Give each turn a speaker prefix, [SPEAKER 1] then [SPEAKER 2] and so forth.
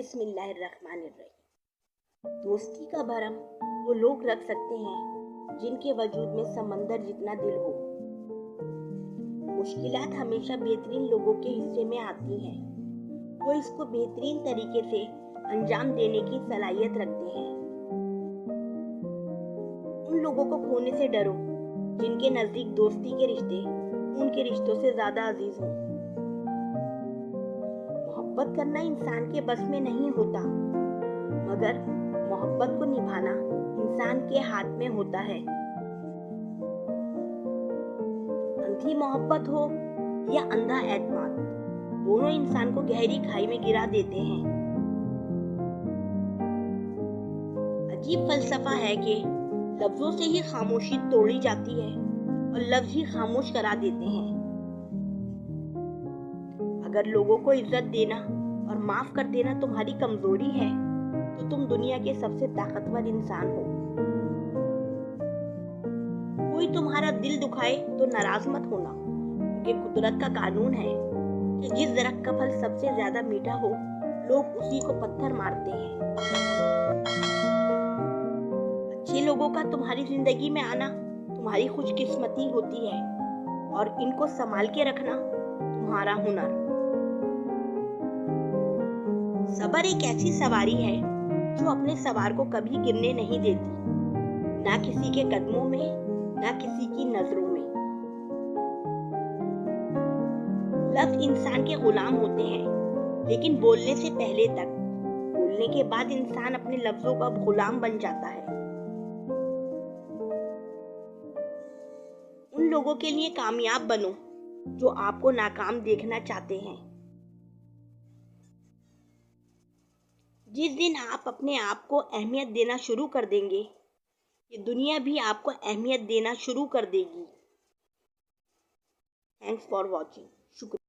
[SPEAKER 1] बिस्मिल्लाहिर्रहमानिर्रहीम। दोस्ती का भरम वो लोग रख सकते हैं जिनके वजूद में समंदर जितना दिल हो। मुश्किलात हमेशा बेहतरीन लोगों के हिस्से में आती हैं। वो इसको बेहतरीन तरीके से अंजाम देने की सलाहियत रखते हैं। उन लोगों को खोने से डरो जिनके नजदीक दोस्ती के रिश्ते उनके रिश्तों से ज्यादा अजीज हों। मोहब्बत करना इंसान के बस में नहीं होता, मगर मोहब्बत को निभाना इंसान के हाथ में होता है। अंधी मोहब्बत हो या अंधा एतमाद, दोनों इंसान को गहरी खाई में गिरा देते हैं। अजीब फलसफा है कि लफ्जों से ही खामोशी तोड़ी जाती है और लफ्ज ही खामोश करा देते हैं। अगर लोगों को इज्जत देना और माफ कर देना तुम्हारी कमजोरी है, तो तुम दुनिया के सबसे ताकतवर इंसान हो। कोई तुम्हारा दिल दुखाए तो नाराज मत होना, क्योंकि कुदरत का कानून है कि जिस दरख्त का फल सबसे ज्यादा मीठा हो, लोग उसी को पत्थर मारते हैं। अच्छे लोगों का तुम्हारी जिंदगी में आना तुम्हारी खुशकिस्मती होती है और इनको संभाल के रखना तुम्हारा हुनर। सब्र एक ऐसी सवारी है जो अपने सवार को कभी गिरने नहीं देती, ना किसी के कदमों में, ना किसी की नजरों में। लफ्ज इंसान के गुलाम होते हैं, लेकिन बोलने से पहले तक, बोलने के बाद इंसान अपने लफ्जों का गुलाम बन जाता है। उन लोगों के लिए कामयाब बनो जो आपको नाकाम देखना चाहते हैं। जिस दिन आप अपने आप को अहमियत देना शुरू कर देंगे, ये दुनिया भी आपको अहमियत देना शुरू कर देगी। Thanks for watching. शुक्रिया।